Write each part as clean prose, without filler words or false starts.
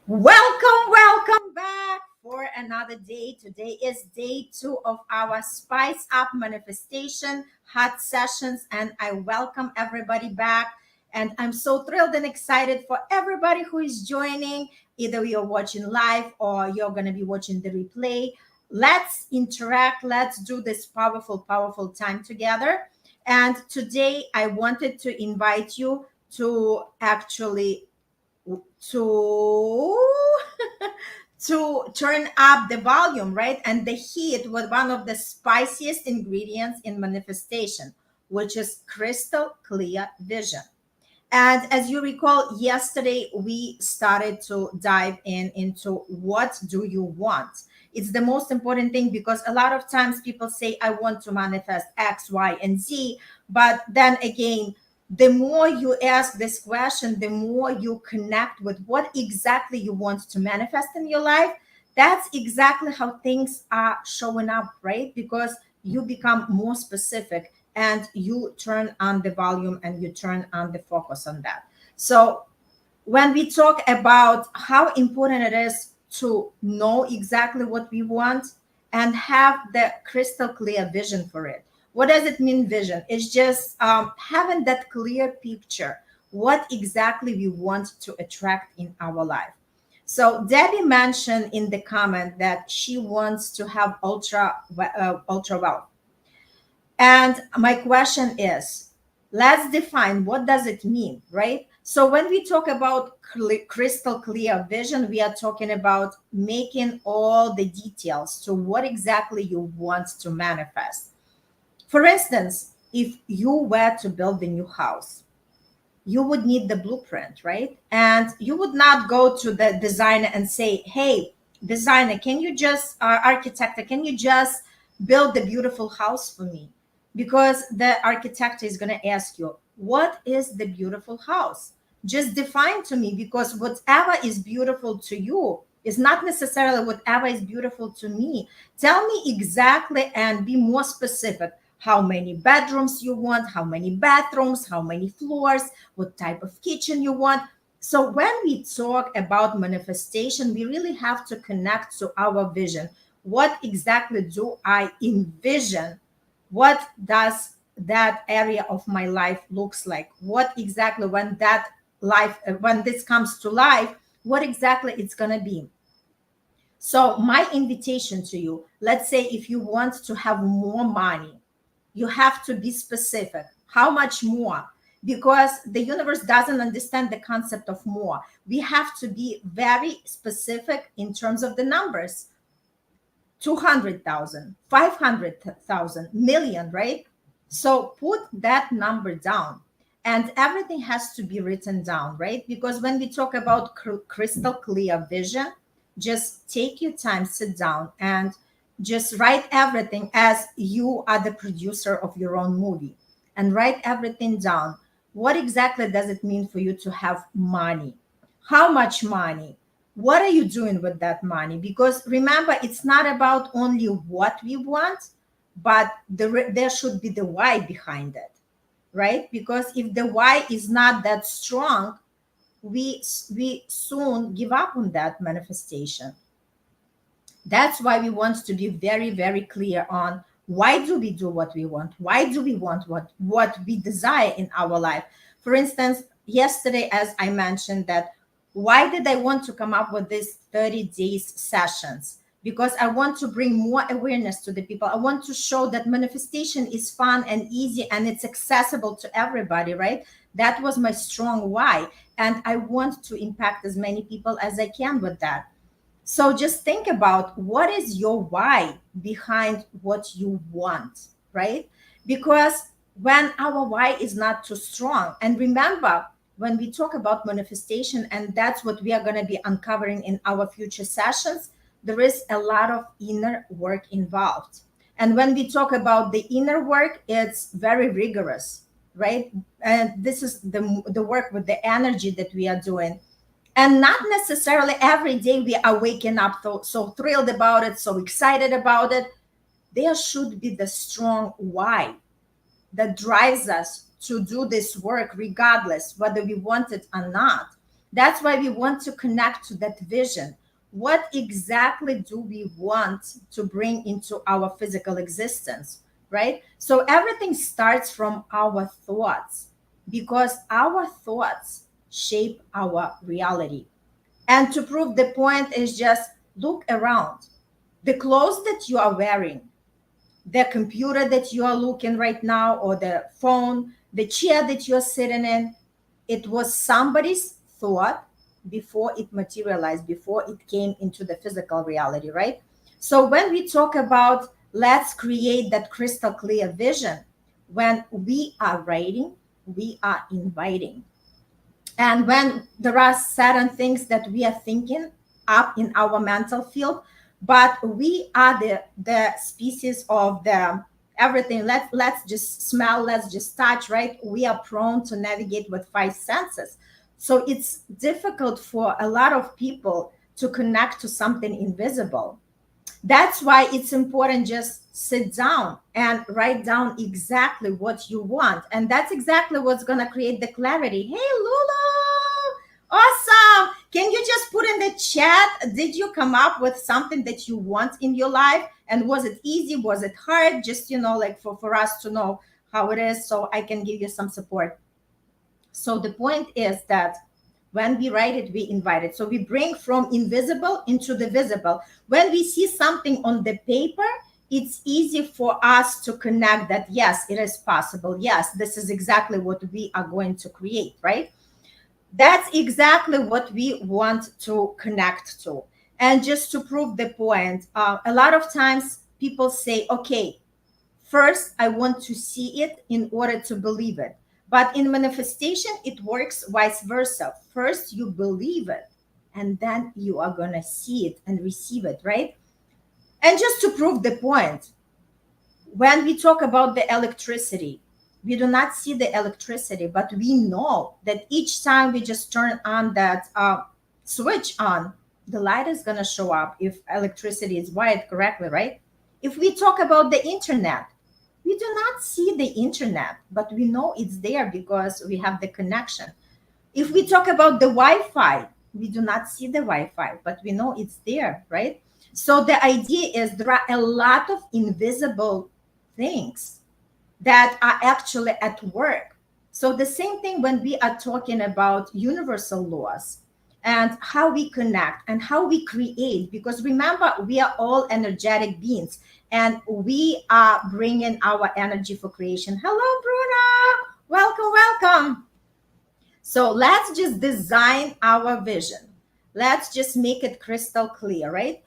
Welcome back for another day. Today is day 2 of our Spice Up Manifestation Hot Sessions, and I welcome everybody back. And I'm so thrilled and excited for everybody who is joining. Either you're watching live or you're going to be watching the replay. Let's interact. Let's do this powerful time together. And today I wanted to invite you to actually to to turn up the volume, right? And the heat was one of the spiciest ingredients in manifestation, which is crystal clear vision. And as you recall, yesterday we started to dive into what do you want. It's the most important thing because a lot of times people say, I want to manifest X, Y, and Z. But then again, the more you ask this question, the more you connect with what exactly you want to manifest in your life. That's exactly how things are showing up, right? Because you become more specific and you turn on the volume and you turn on the focus on that. So when we talk about how important it is to know exactly what we want and have the crystal clear vision for it. What does it mean, vision? It's just having that clear picture, what exactly we want to attract in our life. So Debbie mentioned in the comment that she wants to have ultra wealth. And my question is, let's define what does it mean, right? So when we talk about crystal clear vision, we are talking about making all the details to what exactly you want to manifest. For instance, if you were to build a new house, you would need the blueprint, right? And you would not go to the designer and say, hey, designer, can you just, architect, can you just build the beautiful house for me? Because the architect is going to ask you, what is the beautiful house? Just define to me, because whatever is beautiful to you is not necessarily whatever is beautiful to me. Tell me exactly and be more specific how many bedrooms you want, how many bathrooms, how many floors, what type of kitchen you want. So when we talk about manifestation, we really have to connect to our vision. What exactly do I envision? What does that area of my life looks like? What exactly when that life, when this comes to life, what exactly it's going to be? So my invitation to you, let's say if you want to have more money, you have to be specific. How much more? Because the universe doesn't understand the concept of more. We have to be very specific in terms of the numbers. 200,000, 500,000, million, right? So put that number down, and everything has to be written down, right? Because when we talk about crystal clear vision, just take your time, sit down, and just write everything as you are the producer of your own movie, and write everything down. What exactly does it mean for you to have money? How much money? What are you doing with that money? Because remember, it's not about only what we want, but there should be the why behind it, right? Because if the why is not that strong, we soon give up on that manifestation. That's why we want to be very clear on why do we do what we want? Why do we want what we desire in our life? For instance, yesterday, as I mentioned, that why did I want to come up with these 30 days sessions? Because I want to bring more awareness to the people. I want to show that manifestation is fun and easy and it's accessible to everybody, right? That was my strong why. And I want to impact as many people as I can with that. So just think about what is your why behind what you want, right? Because when our why is not too strong, and remember, when we talk about manifestation, and that's what we are going to be uncovering in our future sessions, there is a lot of inner work involved. And when we talk about the inner work, it's very rigorous, right? And this is the work with the energy that we are doing, and not necessarily every day we are waking up so thrilled about it, so excited about it. There should be the strong why that drives us to do this work regardless whether we want it or not. That's why we want to connect to that vision. What exactly do we want to bring into our physical existence, right? So everything starts from our thoughts, because our thoughts shape our reality. And to prove the point is just look around. The clothes that you are wearing, the computer that you are looking right now, or the phone, the chair that you're sitting in, it was somebody's thought before it materialized, before it came into the physical reality, right? So when we talk about let's create that crystal clear vision, when we are writing, we are inviting. And when there are certain things that we are thinking up in our mental field, but we are the species of the everything. Let's just smell, let's just touch, right? We are prone to navigate with five senses. So it's difficult for a lot of people to connect to something invisible. That's why it's important, just sit down and write down exactly what you want. And that's exactly what's going to create the clarity. Hey, Lulu, awesome. Can you just put in the chat, did you come up with something that you want in your life? And was it easy? Was it hard? Just, like for us to know how it is, so I can give you some support. So the point is that when we write it, we invite it. So we bring from invisible into the visible. When we see something on the paper, it's easy for us to connect that, yes, it is possible. Yes, this is exactly what we are going to create, right? That's exactly what we want to connect to. And just to prove the point, a lot of times people say, okay, first, I want to see it in order to believe it. But in manifestation, it works vice versa. First, you believe it, and then you are going to see it and receive it, right? And just to prove the point, when we talk about the electricity, we do not see the electricity, but we know that each time we just turn on that switch on, the light is going to show up if electricity is wired correctly, right? If we talk about the internet, we do not see the internet, but we know it's there because we have the connection. If we talk about the Wi-Fi, we do not see the Wi-Fi, but we know it's there, right? So the idea is there are a lot of invisible things that are actually at work. So the same thing when we are talking about universal laws and how we connect and how we create, because remember, we are all energetic beings and we are bringing our energy for creation. Hello, Bruna. Welcome, welcome. So let's just design our vision. Let's just make it crystal clear, right?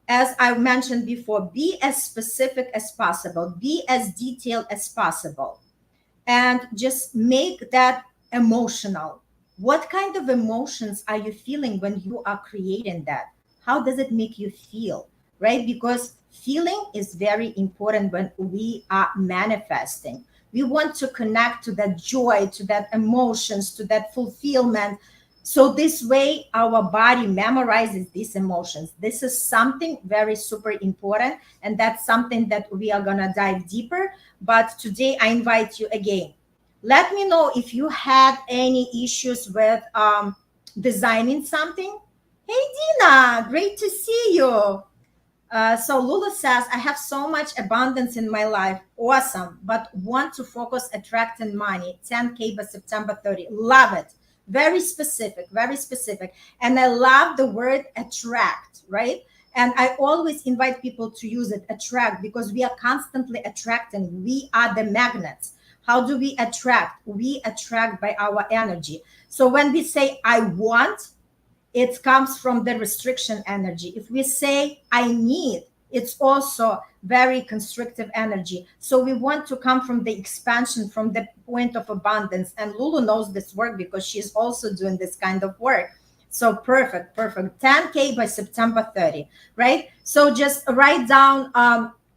As I mentioned before, be as specific as possible, be as detailed as possible, and just make that emotional. What kind of emotions are you feeling when you are creating that? How does it make you feel, right? Because feeling is very important when we are manifesting. We want to connect to that joy, to that emotions, to that fulfillment. So this way our body memorizes these emotions. This is something very super important, and that's something that we are going to dive deeper. But today I invite you again, let me know if you had any issues with designing something. Hey, Dina, great to see you. So Lula says, I have so much abundance in my life. Awesome. But want to focus attracting money. 10K by September 30. Love it. Very specific, very specific. And I love the word attract, right? And I always invite people to use it, attract, because we are constantly attracting. We are the magnets. How do we attract? We attract by our energy. So when we say, I want, it comes from the restriction energy. If we say I need, it's also very constrictive energy. So we want to come from the expansion, from the point of abundance. And Lulu knows this work because she's also doing this kind of work. So perfect, perfect. 10K by September 30, right? So just write down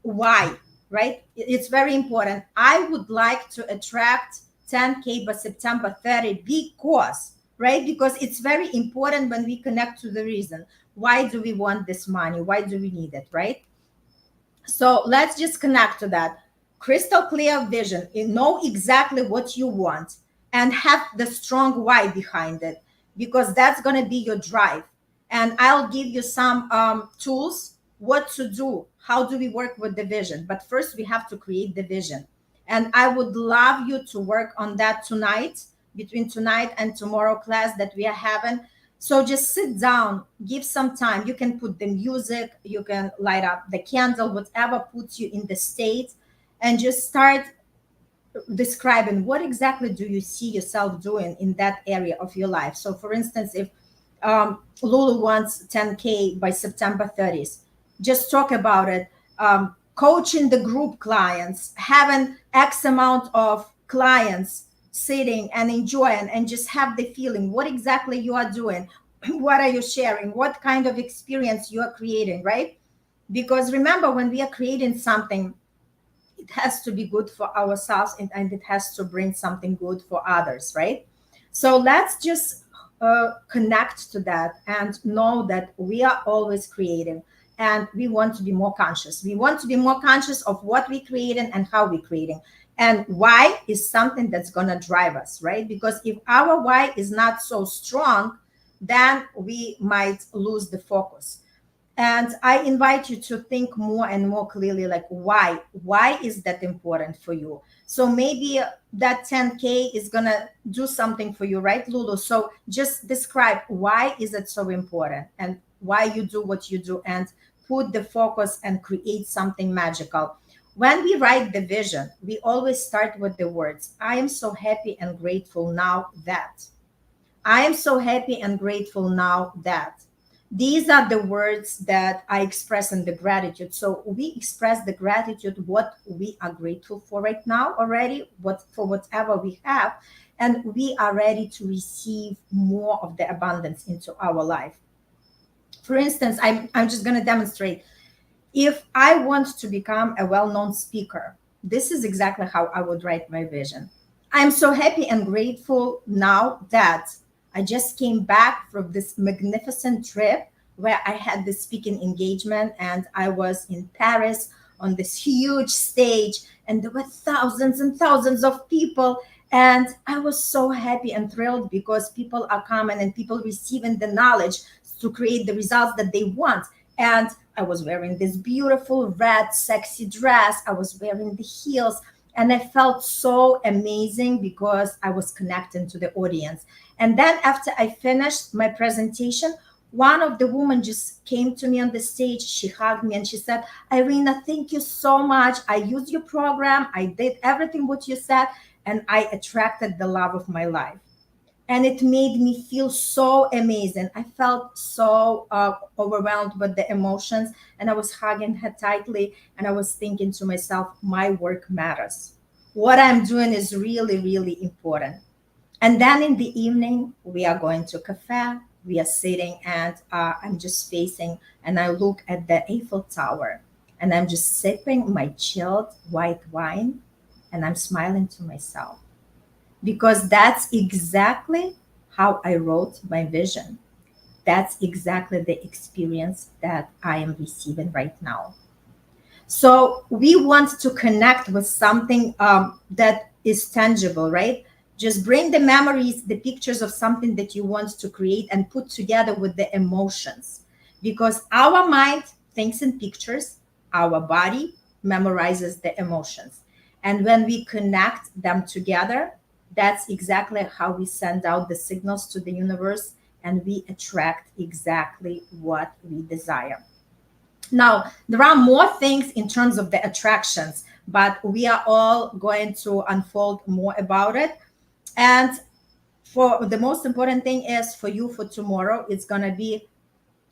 why, right? It's very important. I would like to attract 10K by September 30 because, right? Because it's very important when we connect to the reason. Why do we want this money? Why do we need it, right? So let's just connect to that. Crystal clear vision. You know exactly what you want and have the strong why behind it. because that's going to be your drive. And I'll give you some tools, what to do, how do we work with the vision. But first, we have to create the vision. And I would love you to work on that tonight, between tonight and tomorrow class that we are having. So just sit down, give some time. You can put the music, you can light up the candle, whatever puts you in the state, and just start describing what exactly do you see yourself doing in that area of your life. So for instance, if Lulu wants 10K by September 30th, just talk about it. Coaching the group clients, having X amount of clients sitting and enjoying, and just have the feeling what exactly you are doing, what are you sharing, what kind of experience you are creating, right? Because remember, when we are creating something, it has to be good for ourselves, and it has to bring something good for others, right? So let's just connect to that and know that we are always creative, and we want to be more conscious. We want to be more conscious of what we're creating and how we're creating. And why is something that's going to drive us, right? Because if our why is not so strong, then we might lose the focus. And I invite you to think more and more clearly, like why is that important for you? So maybe that 10K is going to do something for you, right, Lulu? So just describe why is it so important and why you do what you do, and put the focus and create something magical. When we write the vision, we always start with the words, I am so happy and grateful now that. I am so happy and grateful now that. These are the words that I express in the gratitude. So we express the gratitude, what we are grateful for right now already, what for whatever we have, and we are ready to receive more of the abundance into our life. For instance, I'm just going to demonstrate. If I want to become a well-known speaker, this is exactly how I would write my vision. I'm so happy and grateful now that I just came back from this magnificent trip where I had this speaking engagement, and I was in Paris on this huge stage, and there were thousands and thousands of people. And I was so happy and thrilled because people are coming and people receiving the knowledge to create the results that they want. And I was wearing this beautiful red, sexy dress. I was wearing the heels. And I felt so amazing because I was connecting to the audience. And then after I finished my presentation, one of the women just came to me on the stage. She hugged me and she said, Irina, thank you so much. I used your program. I did everything what you said, and I attracted the love of my life. And it made me feel so amazing. I felt so overwhelmed with the emotions, and I was hugging her tightly, and I was thinking to myself, my work matters. What I'm doing is really, really important. And then in the evening, we are going to a cafe. We are sitting, and I'm just facing, and I look at the Eiffel Tower, and I'm just sipping my chilled white wine, and I'm smiling to myself because that's exactly how I wrote my vision. That's exactly the experience that I am receiving right now. So we want to connect with something that is tangible, right? Just bring the memories, the pictures of something that you want to create and put together with the emotions. Because our mind thinks in pictures, our body memorizes the emotions. And when we connect them together, that's exactly how we send out the signals to the universe, and we attract exactly what we desire. Now, there are more things in terms of the attractions, but we are all going to unfold more about it. And for the most important thing is for you for tomorrow, it's going to be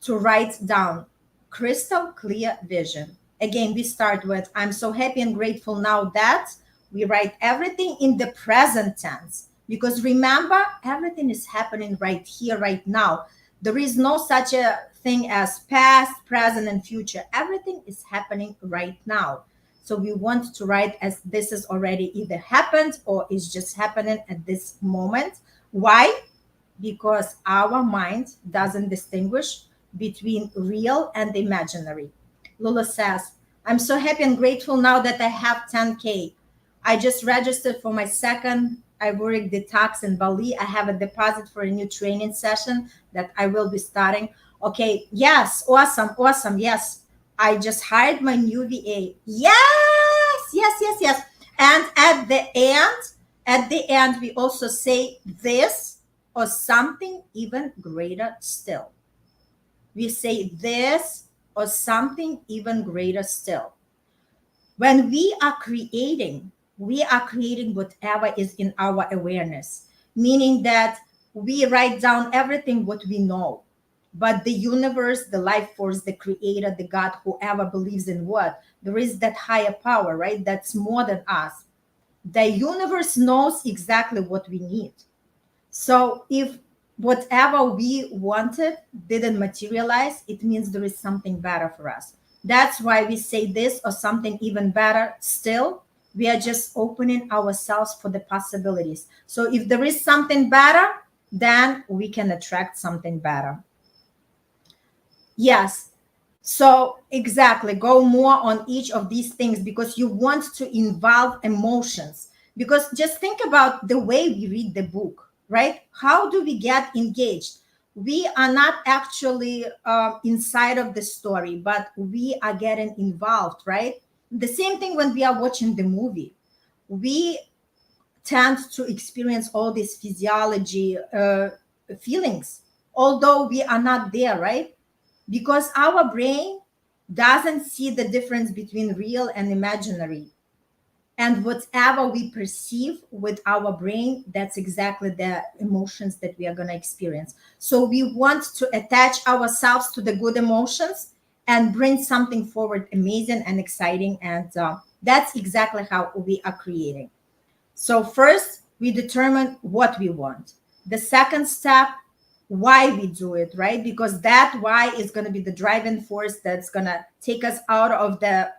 to write down crystal clear vision. Again, we start with, I'm so happy and grateful now that. We write everything in the present tense because remember, everything is happening right here, right now. There is no such a thing as past, present, and future. Everything is happening right now. So we want to write as this is already either happened or is just happening at this moment. Why? Because our mind doesn't distinguish between real and imaginary. Lula says, I'm so happy and grateful now that I have 10K. I just registered for my second Ivoric detox in Bali. I have a deposit for a new training session that I will be starting. Okay, yes, awesome, awesome. Yes, I just hired my new VA. Yes, yes, yes, yes. And at the end, we also say this or something even greater still. We say this or something even greater still. When we are creating whatever is in our awareness, meaning that we write down everything what we know. But the universe, the life force, the creator, the God, whoever believes in what, there is that higher power, right? That's more than us. The universe knows exactly what we need. So if whatever we wanted didn't materialize, it means there is something better for us. That's why we say this or something even better still. We are just opening ourselves for the possibilities. So if there is something better, then we can attract something better. Yes. So exactly, go more on each of these things because you want to involve emotions. Because just think about the way we read the book, right? How do we get engaged? We are not actually inside of the story, but we are getting involved, right? The same thing when we are watching the movie. We tend to experience all these physiology feelings, although we are not there, right? Because our brain doesn't see the difference between real and imaginary. And whatever we perceive with our brain, that's exactly the emotions that we are going to experience. So we want to attach ourselves to the good emotions and bring something forward amazing and exciting. And that's exactly how we are creating. So first, we determine what we want. The second step, why we do it, right? Because that why is going to be the driving force that's going to take us out of the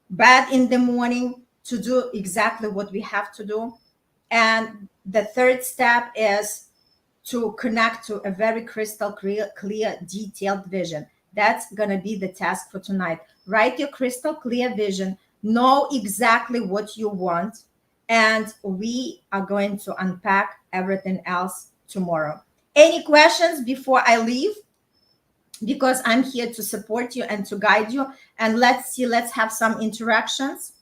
bed in the morning to do exactly what we have to do. And the third step is to connect to a very crystal clear detailed vision. That's going to be the task for tonight. Write your crystal clear vision, know exactly what you want, and we are going to unpack everything else tomorrow. Any questions before I leave? Because I'm here to support you and to guide you. And let's see, let's have some interactions.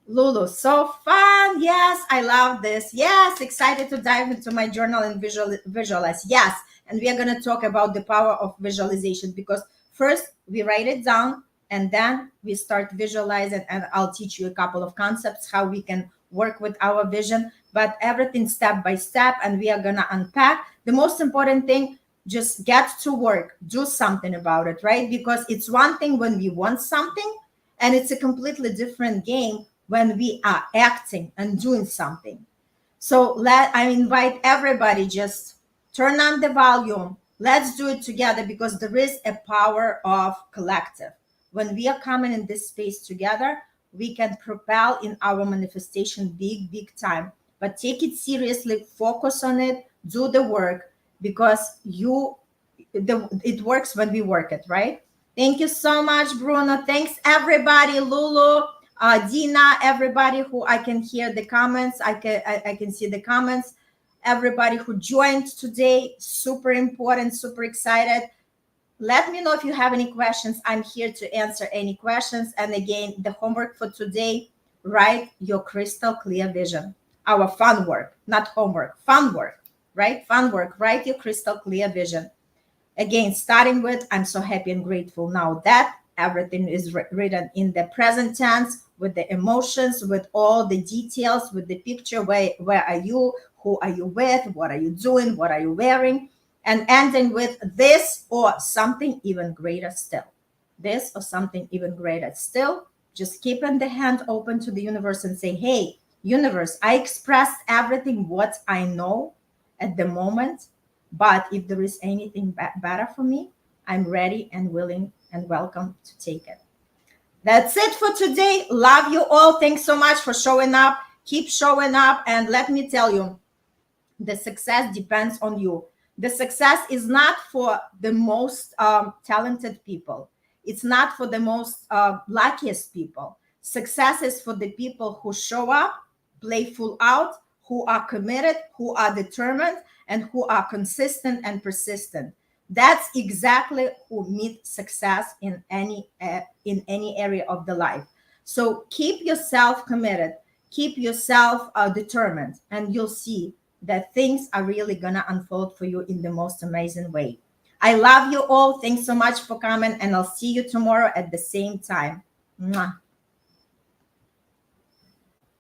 Lulu, so fun. Yes, I love this. Yes, excited to dive into my journal and visualize. Yes, and we are going to talk about the power of visualization because first we write it down and then we start visualizing. And I'll teach you a couple of concepts how we can work with our vision, but everything step by step. And we are going to unpack the most important thing. Just get to work, do something about it, right? Because it's one thing when we want something, and it's a completely different game when we are acting and doing something. So I invite everybody, just turn on the volume. Let's do it together because there is a power of collective. When we are coming in this space together, we can propel in our manifestation big time. But take it seriously, focus on it, do the work because it works when we work it, right? Thank you so much, Bruno. Thanks, everybody. Lulu, Dina, everybody who I can hear the comments. I can see the comments. Everybody who joined today, super important, super excited. Let me know if you have any questions. I'm here to answer any questions. And again, the homework for today, write your crystal clear vision. Our fun work, not homework, fun work, right? Fun work. Write your crystal clear vision. Again, starting with, I'm so happy and grateful now that everything is written in the present tense with the emotions, with all the details, with the picture. Where are you? Who are you with? What are you doing? What are you wearing? And ending with this or something even greater still. This or something even greater still. Just keeping the hand open to the universe and say, hey, universe, I expressed everything what I know at the moment, but if there is anything better for me, I'm ready and willing and welcome to take it. That's it for today. Love you all. Thanks so much for showing up. Keep showing up. And let me tell you, the success depends on you. The success is not for the most talented people. It's not for the most luckiest people. Success is for the people who show up, play full out, who are committed, who are determined, and who are consistent and persistent. That's exactly who meet success in any area of the life. So keep yourself committed, keep yourself determined, and you'll see that things are really gonna unfold for you in the most amazing way. I love you all. Thanks so much for coming, and I'll see you tomorrow at the same time. Mwah.